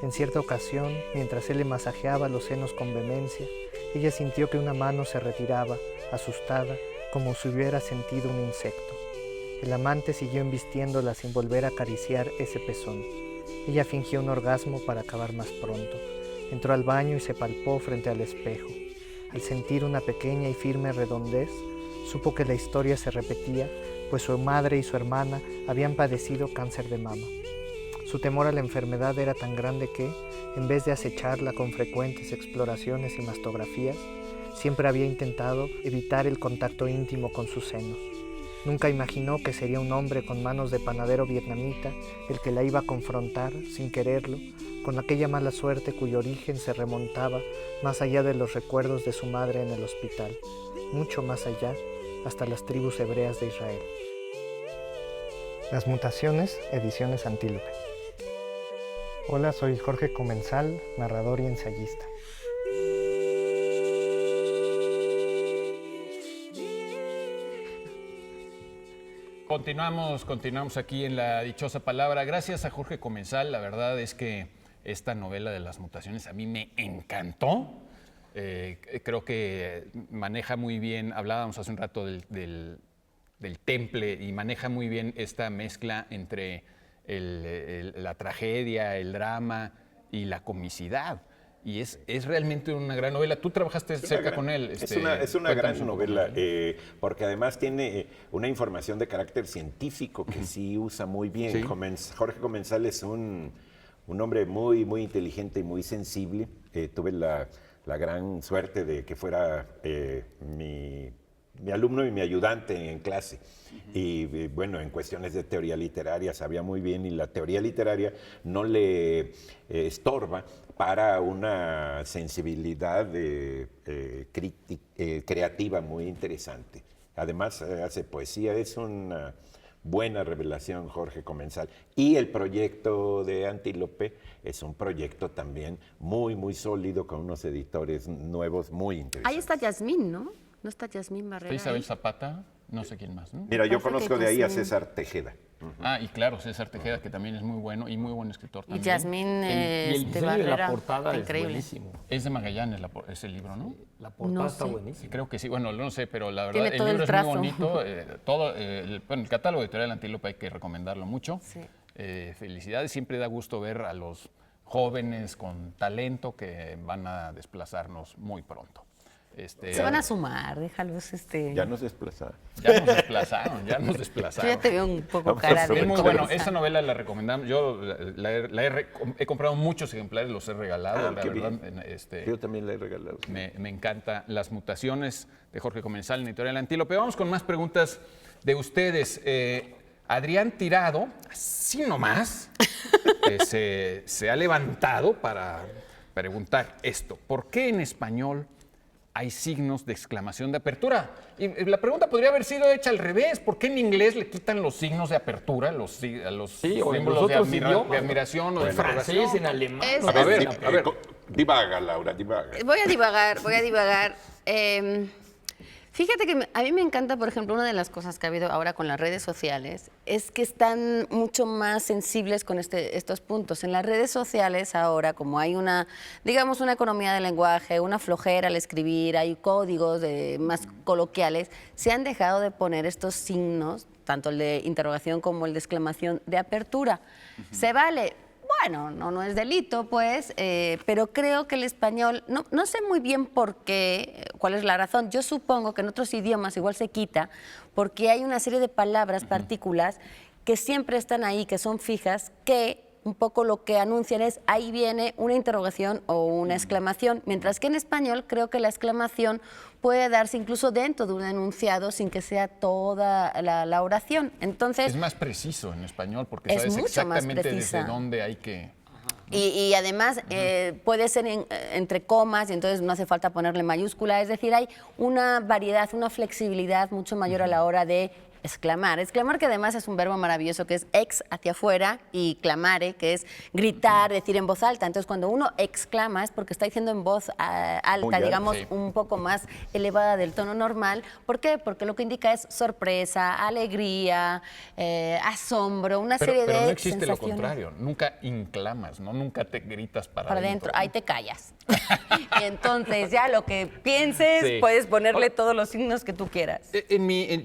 En cierta ocasión, mientras él le masajeaba los senos con vehemencia, ella sintió que una mano se retiraba, asustada, como si hubiera sentido un insecto. El amante siguió embistiéndola sin volver a acariciar ese pezón. Ella fingió un orgasmo para acabar más pronto. Entró al baño y se palpó frente al espejo. Al sentir una pequeña y firme redondez, supo que la historia se repetía, pues su madre y su hermana habían padecido cáncer de mama. Su temor a la enfermedad era tan grande que, en vez de acecharla con frecuentes exploraciones y mastografías, siempre había intentado evitar el contacto íntimo con sus senos. Nunca imaginó que sería un hombre con manos de panadero vietnamita el que la iba a confrontar, sin quererlo, con aquella mala suerte cuyo origen se remontaba más allá de los recuerdos de su madre en el hospital, mucho más allá, hasta las tribus hebreas de Israel. Las mutaciones, ediciones Antílope. Hola, soy Jorge Comensal, narrador y ensayista. Continuamos aquí en La Dichosa Palabra. Gracias a Jorge Comensal, la verdad es que esta novela de las mutaciones a mí me encantó. Creo que maneja muy bien, hablábamos hace un rato del temple, y maneja muy bien esta mezcla entre la tragedia, el drama y la comicidad. Y es realmente una gran novela. Tú trabajaste cerca con él. Es una gran novela, porque además tiene una información de carácter científico que sí usa muy bien. Sí. Jorge Comensal es un hombre muy, muy inteligente y muy sensible. Tuve la gran suerte de que fuera mi alumno y mi ayudante en clase. Y bueno, en cuestiones de teoría literaria sabía muy bien, y la teoría literaria no le estorba para una sensibilidad creativa muy interesante. Además, hace poesía, es una buena revelación Jorge Comensal. Y el proyecto de Antílope es un proyecto también muy, muy sólido, con unos editores nuevos muy interesantes. Ahí está Yasmín, ¿no? ¿No está Yasmín Barrera? Isabel ahí? Zapata, no sé quién más, ¿no? Mira, yo Parece que conozco de ahí a Yasmín. César Tejeda. Ah, y claro, César Tejeda, que también es muy bueno y muy buen escritor Y también. Yasmín Y el diseño de Barrera. la portada increíble. es buenísimo. Es de Magallanes ese libro, ¿no? La portada No está sé. buenísima. Sí, creo que sí. Bueno, no sé, pero la verdad Tiene el todo libro el es muy trazo. bonito. El catálogo editorial Antílope hay que recomendarlo mucho. Sí. Felicidades. Siempre da gusto ver a los jóvenes con talento que van a desplazarnos muy pronto. Se van a sumar, déjalos. Ya nos desplazaron. Ya nos desplazaron, ya nos Yo desplazaron. ya te veo un poco Vamos a cara de Es muy aprovechar. bueno, esa novela la recomendamos. Yo he comprado muchos ejemplares, los he regalado. La qué verdad, bien. Yo también le he regalado. me encanta Las mutaciones de Jorge Comensal en Editorial Antílope. Vamos con más preguntas de ustedes. Adrián Tirado, así nomás, se ha levantado para preguntar esto. ¿Por qué en español hay signos de exclamación de apertura? Y la pregunta podría haber sido hecha al revés. ¿Por qué en inglés le quitan los signos de apertura, a los Sí, o en símbolos los de, otros idiomas, de admiración o de En francés, en interrogación? alemán. Es- no, A ver, Es- a ver. Divaga, Laura, divaga. Voy a divagar. Fíjate que a mí me encanta, por ejemplo, una de las cosas que ha habido ahora con las redes sociales es que están mucho más sensibles con estos puntos. En las redes sociales ahora, como hay digamos, una economía del lenguaje, una flojera al escribir, hay códigos más coloquiales, se han dejado de poner estos signos, tanto el de interrogación como el de exclamación, de apertura. ¿Se vale? Bueno, no es delito, pues, pero creo que el español, no sé muy bien por qué, cuál es la razón. Yo supongo que en otros idiomas igual se quita, porque hay una serie de palabras, partículas, que siempre están ahí, que son fijas, que un poco lo que anuncian es ahí viene una interrogación o una exclamación, mientras que en español creo que la exclamación puede darse incluso dentro de un enunciado sin que sea toda la oración. Entonces, Es más preciso en español porque Es sabes mucho más exactamente precisa. desde dónde hay que... y además puede ser entre comas y entonces no hace falta ponerle mayúscula. Es decir, hay una variedad, una flexibilidad mucho mayor a la hora de exclamar. Exclamar, que además es un verbo maravilloso, que es ex, hacia afuera, y clamare, que es gritar, decir en voz alta. Entonces, cuando uno exclama es porque está diciendo en voz alta, Muy alta, digamos, sí. un poco más elevada del tono normal. ¿Por qué? Porque lo que indica es sorpresa, alegría, asombro, una Pero serie de no existe lo sensaciones. contrario. Nunca inclamas, ¿no? Nunca te gritas para Adentro, ahí te callas. Y entonces ya lo que pienses, Sí. puedes ponerle todos los signos que tú quieras.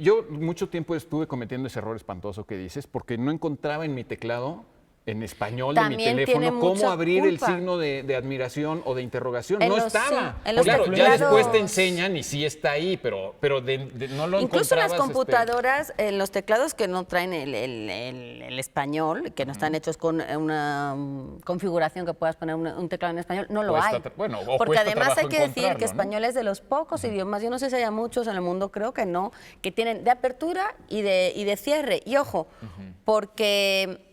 Yo mucho tiempo estuve cometiendo ese error espantoso que dices porque no encontraba en mi teclado, en español de mi También tiene teléfono, cómo mucha abrir el culpa. signo de admiración o de interrogación. En No los- estaba. sí, en los Claro, ya teclados. después te enseñan y sí está ahí, pero no lo Incluso las encontrabas, computadoras, los teclados que no traen el español, que no están hechos con una configuración que puedas poner un teclado en español, no lo Cuesta hay. bueno, o Porque cuesta además hay trabajo que decir que encontrarlo, ¿no? español es de los pocos idiomas, yo no sé si haya muchos en el mundo, creo que no, que tienen de apertura y de cierre. Y ojo, porque...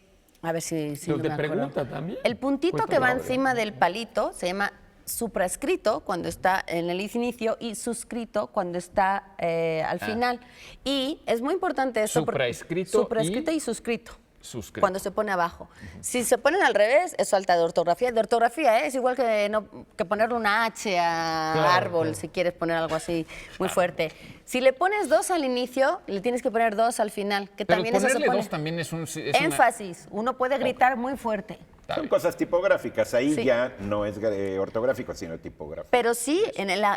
A ver si Pero no te me acuerdo. pregunta también. El puntito Cuesta que va trabajo. encima del palito se llama supraescrito cuando está en el inicio y suscrito cuando está al final. Y es muy importante esto. Supraescrito y suscrito. Suscrito. Cuando se pone abajo. Si se ponen al revés, es falta de ortografía. De ortografía, es igual que ponerle una H a Claro, árbol, claro. si quieres poner algo así muy fuerte. Si le pones 2 al inicio, le tienes que poner 2 al final, que Pero también eso se ponerle pone. dos también es una- Énfasis. Uno puede gritar muy fuerte. Son cosas tipográficas, ahí Sí. ya no es ortográfico, sino tipográfico. Pero sí,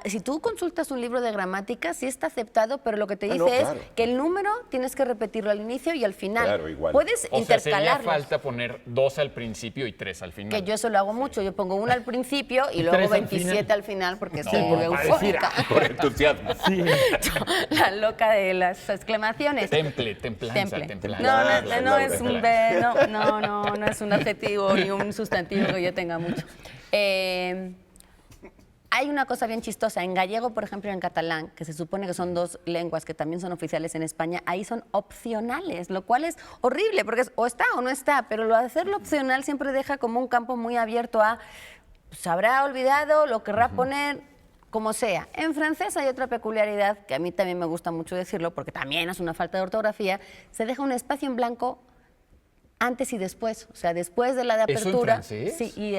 si tú consultas un libro de gramática, sí está aceptado, pero lo que te Ah, dice no, claro. es que el número tienes que repetirlo al inicio y al final. Claro, igual. Puedes O sea, sería intercalarlos. falta poner 2 al principio y 3 al final. Que yo eso lo hago mucho. Yo pongo 1 al principio y Y luego 3 al 27 al final porque No, soy para decir, eufórica. Por entusiasmo. La loca de las exclamaciones. Templanza. No es un no es un adjetivo ni un sustantivo que yo tenga mucho. Hay una cosa bien chistosa. En gallego, por ejemplo, y en catalán, que se supone que son 2 lenguas que también son oficiales en España, ahí son opcionales, lo cual es horrible, porque o está o no está, pero lo de hacerlo opcional siempre deja como un campo muy abierto a, se habrá olvidado, lo querrá poner, como sea. En francés hay otra peculiaridad, que a mí también me gusta mucho decirlo, porque también es una falta de ortografía, se deja un espacio en blanco antes y después, o sea, después de la de ¿Eso en apertura. francés? Sí,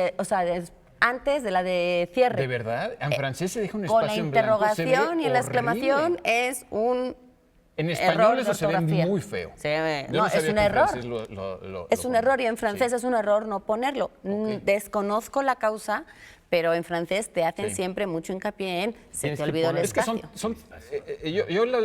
antes de la de cierre. ¿De verdad? En francés se deja un Con espacio la en blanco. Se ve interrogación y la horrible. exclamación es un En error español de eso se ve ortografía. muy feo. Se ve- Yo no, es sabía un que en error. francés Es un error y en francés es un error no ponerlo. Desconozco la causa, pero en francés te hacen Sí. siempre mucho hincapié en se Tienes te que olvidó el poner- Es que espacio.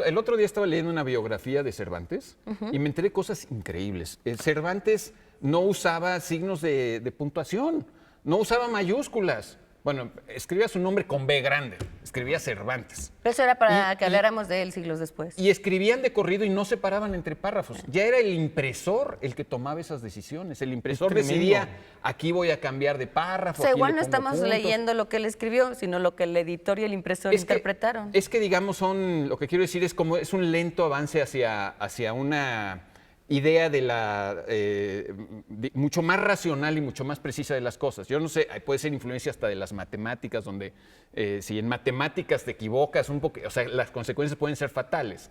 el otro día estaba leyendo una biografía de Cervantes y me enteré cosas increíbles. Cervantes no usaba signos de puntuación, no usaba mayúsculas. Bueno, escribía su nombre con B grande, escribía Cervantes. Pero eso era para que habláramos de él siglos después. Y escribían de corrido y no se paraban entre párrafos. Ya era el impresor el que tomaba esas decisiones. El impresor tremendo. decidía, aquí voy a cambiar de párrafo. O sea, aquí igual le no pongo estamos puntos. leyendo lo que él escribió, sino lo que el editor y el impresor interpretaron. Es que, digamos, lo que quiero decir es un lento avance hacia una idea de mucho más racional y mucho más precisa de las cosas. Yo no sé, puede ser influencia hasta de las matemáticas, donde si en matemáticas te equivocas un poco, o sea, las consecuencias pueden ser fatales.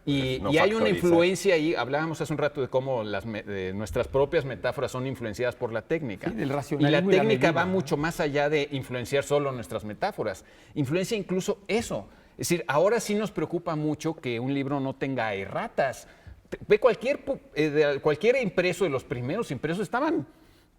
Y No hay una factorizar. influencia ahí, hablábamos hace un rato de cómo nuestras propias metáforas son influenciadas por la técnica. Sí, del Y la racionalismo y la técnica medida. va mucho más allá de influenciar solo nuestras metáforas. Influencia incluso eso. Es decir, ahora sí nos preocupa mucho que un libro no tenga erratas. Ve cualquier impreso de los primeros impresos estaban,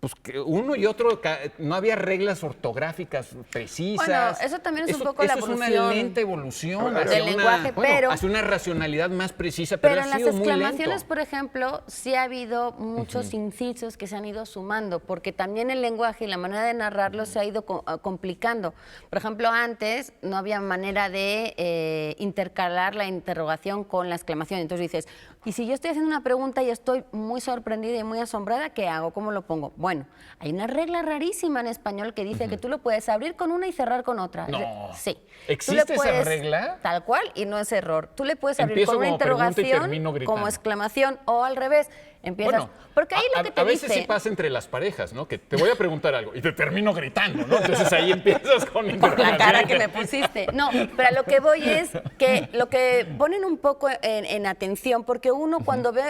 pues que uno y otro, no había reglas ortográficas precisas. Bueno, eso también es un poco la Eso es una evolución lenta evolución del hacia lenguaje, pero- hacia una racionalidad más precisa, pero, Pero ha en las sido muy exclamaciones, lento. por ejemplo, sí ha habido muchos incisos que se han ido sumando, porque también el lenguaje y la manera de narrarlo se ha ido complicando. Por ejemplo, antes no había manera de intercalar la interrogación con la exclamación. Entonces dices, y si yo estoy haciendo una pregunta y estoy muy sorprendida y muy asombrada, ¿qué hago? ¿Cómo lo pongo? Bueno, hay una regla rarísima en español que dice que tú lo puedes abrir con una y cerrar con otra. No. Sí. ¿Existe esa regla? Tal cual, y no es error. Tú le puedes abrir Empiezo con una como pregunta y interrogación, termino gritando. como exclamación, o al revés. Empiezas. Porque ahí lo que te a veces dice. sí pasa entre las parejas, ¿no? Que te voy a preguntar algo y te termino gritando, ¿no? Entonces ahí empiezas con Por la cara interrogación. que me pusiste. No, pero a lo que voy es que lo que ponen un poco en atención, porque uno cuando ve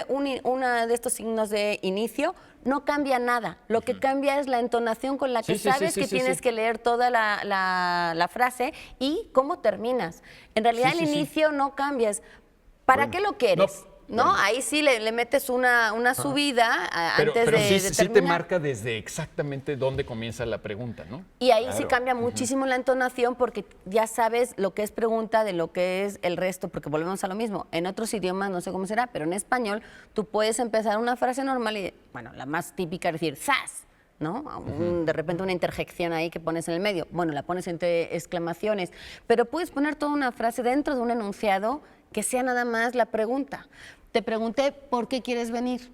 una de estos signos de inicio, no cambia nada. Lo que cambia es la entonación con la que Sí, sí, sí, sabes sí, que sí, tienes sí. que leer toda la frase y cómo terminas. En realidad Sí, el sí, sí. inicio no cambias. ¿Para qué lo quieres? ¿No? Ahí sí le metes una subida Pero antes de sí, sí te terminar. marca desde exactamente dónde comienza la pregunta, ¿no? Y ahí sí cambia muchísimo la entonación porque ya sabes lo que es pregunta de lo que es el resto, porque volvemos a lo mismo. En otros idiomas no sé cómo será, pero en español tú puedes empezar una frase normal y, bueno, la más típica es decir, ¡zas! ¿No? De repente una interjección ahí que pones en el medio. Bueno, la pones entre exclamaciones, pero puedes poner toda una frase dentro de un enunciado que sea nada más la pregunta. Te pregunté, ¿por qué quieres venir?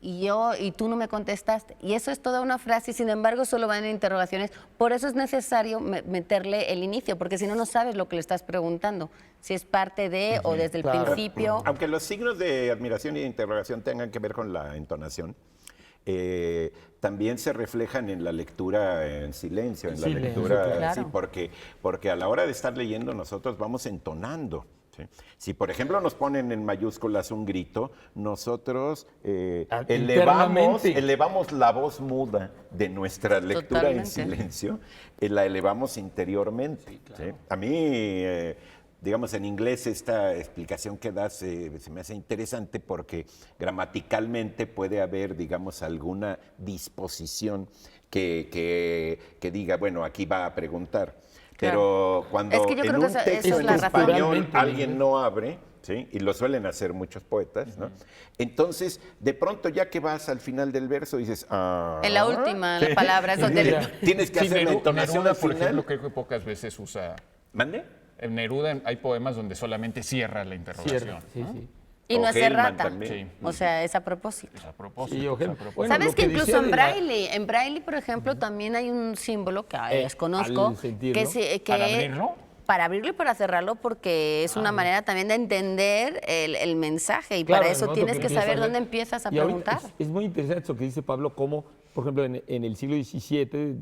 Y tú no me contestaste. Y eso es toda una frase y sin embargo solo van en interrogaciones. Por eso es necesario meterle el inicio, porque si no, no sabes lo que le estás preguntando. Si es parte de o desde el principio. Aunque los signos de admiración y de interrogación tengan que ver con la entonación, también se reflejan en la lectura en silencio, en la Silencio, lectura, claro. sí, porque a la hora de estar leyendo nosotros vamos entonando. ¿sí? Si, por ejemplo, nos ponen en mayúsculas un grito, nosotros Internamente. elevamos la voz muda de nuestra lectura en Totalmente. silencio, la elevamos interiormente. ¿sí? A mí digamos, en inglés esta explicación que das se me hace interesante porque gramaticalmente puede haber, digamos, alguna disposición que diga, bueno, aquí va a preguntar. Pero cuando Es que yo en creo que un esa texto es en la razón. español Culturalmente, alguien no abre, ¿sí? Y lo suelen hacer muchos poetas, ¿no? Entonces, de pronto ya que vas al final del verso dices, ah, En la última palabra es donde... tienes que hacer la entonación Neruda, al por final. ejemplo, creo que pocas veces usa... ¿Mande? En Neruda hay poemas donde solamente cierra la interrogación. Cierra, sí, ¿no? sí. Y no O es Hellman errata. también. Sí. O sea, es a propósito. Es a propósito. Sí, es a Ojeda. propósito. Bueno, ¿Sabes lo que que incluso decía en de la- Braille, por ejemplo, también hay un símbolo que desconozco, al sentirlo. que, ¿Para abrirlo? Para abrirlo y para cerrarlo, porque es una manera también de entender el mensaje y Claro, para en el eso momento tienes que que empiezas saber a dónde leer. empiezas a Y ahorita preguntar. es muy interesante eso que dice Pablo, cómo, por ejemplo, en el siglo XVII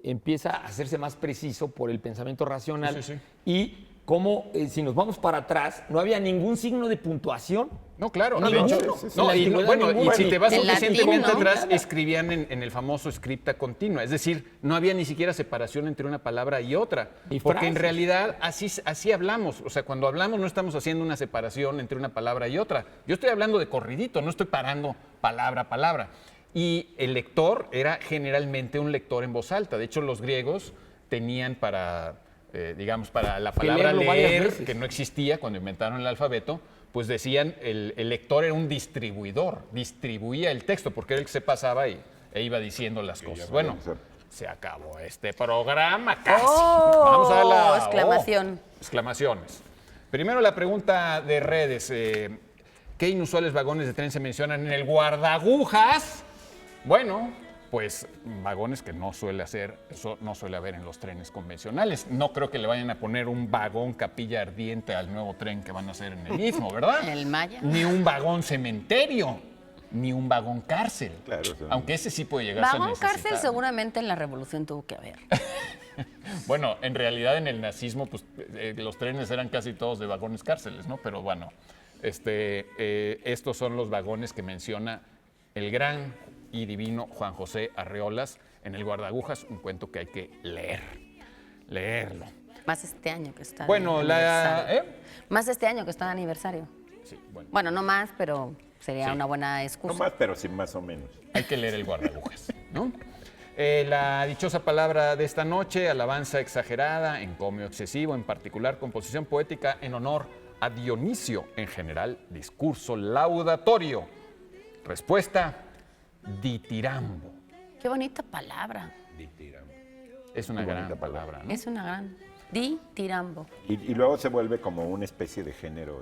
empieza a hacerse más preciso por el pensamiento racional Sí, sí, sí. y cómo, si nos vamos para atrás, no había ningún signo de puntuación. No, claro. No, de ninguno. hecho, Sí, sí. no, En la y, antigüedad bueno, y ninguno. si te vas En suficientemente latín, ¿no? atrás, escribían en el famoso scripta continua. Es decir, no había ni siquiera separación entre una palabra y otra. Y Porque en frases. realidad así hablamos. O sea, cuando hablamos no estamos haciendo una separación entre una palabra y otra. Yo estoy hablando de corridito, no estoy parando palabra a palabra. Y el lector era generalmente un lector en voz alta. De hecho, los griegos tenían para, digamos, para la palabra leerlo varias leer, veces. que no existía cuando inventaron el alfabeto, pues decían el lector era un distribuidor, distribuía el texto porque era el que se pasaba e iba diciendo las cosas. Bueno, se acabó este programa casi. ¡Oh! Vamos a la Exclamación. exclamaciones. Primero la pregunta de redes. ¿Qué inusuales vagones de tren se mencionan en el guardagujas? Bueno, pues vagones que no suele haber en los trenes convencionales. No creo que le vayan a poner un vagón capilla ardiente al nuevo tren que van a hacer en el Istmo, ¿verdad? ¿El Maya? Ni un vagón cementerio, ni un vagón cárcel. Claro, sí. Aunque ese sí puede llegar a Vagón necesitar. cárcel seguramente en la revolución tuvo que haber. Bueno, en realidad en el nazismo, pues los trenes eran casi todos de vagones cárceles, ¿no? Pero bueno, estos son los vagones que menciona el gran y divino Juan José Arreolas en el Guardagujas, un cuento que hay que leerlo. Más este año que está de Bueno, aniversario. Más este año que está de aniversario. Sí, bueno, Bueno, no más, pero sería Sí. una buena No excusa. más, pero sí más o menos. hay que leer el Guardagujas, ¿no? La dichosa palabra de esta noche, alabanza exagerada, encomio excesivo, en particular composición poética en honor a Dionisio, en general, discurso laudatorio. Respuesta, ditirambo. Qué bonita palabra. Es una gran palabra, ¿no? Es una gran. Tirambo. Y luego se vuelve como una especie de género.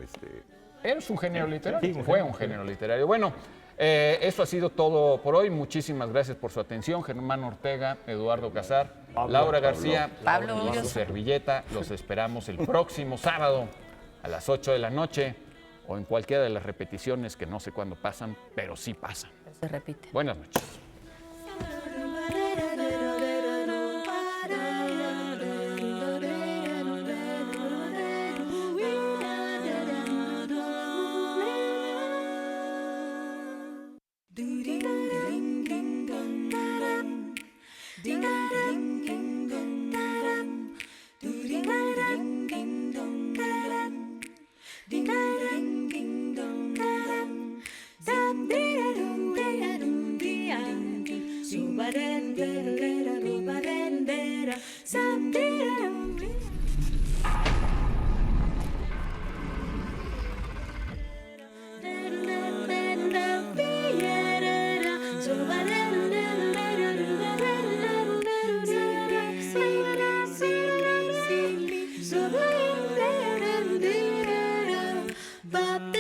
Es un género literario, Sí, fue un género literario. Bueno, eso ha sido todo por hoy. Muchísimas gracias por su atención. Germán Ortega, Eduardo Casar, Laura García, Pablo y su Hoyos. servilleta. Los esperamos el próximo sábado a las 8 de la noche o en cualquiera de las repeticiones que no sé cuándo pasan, pero sí pasan. Se repite. Buenas noches. But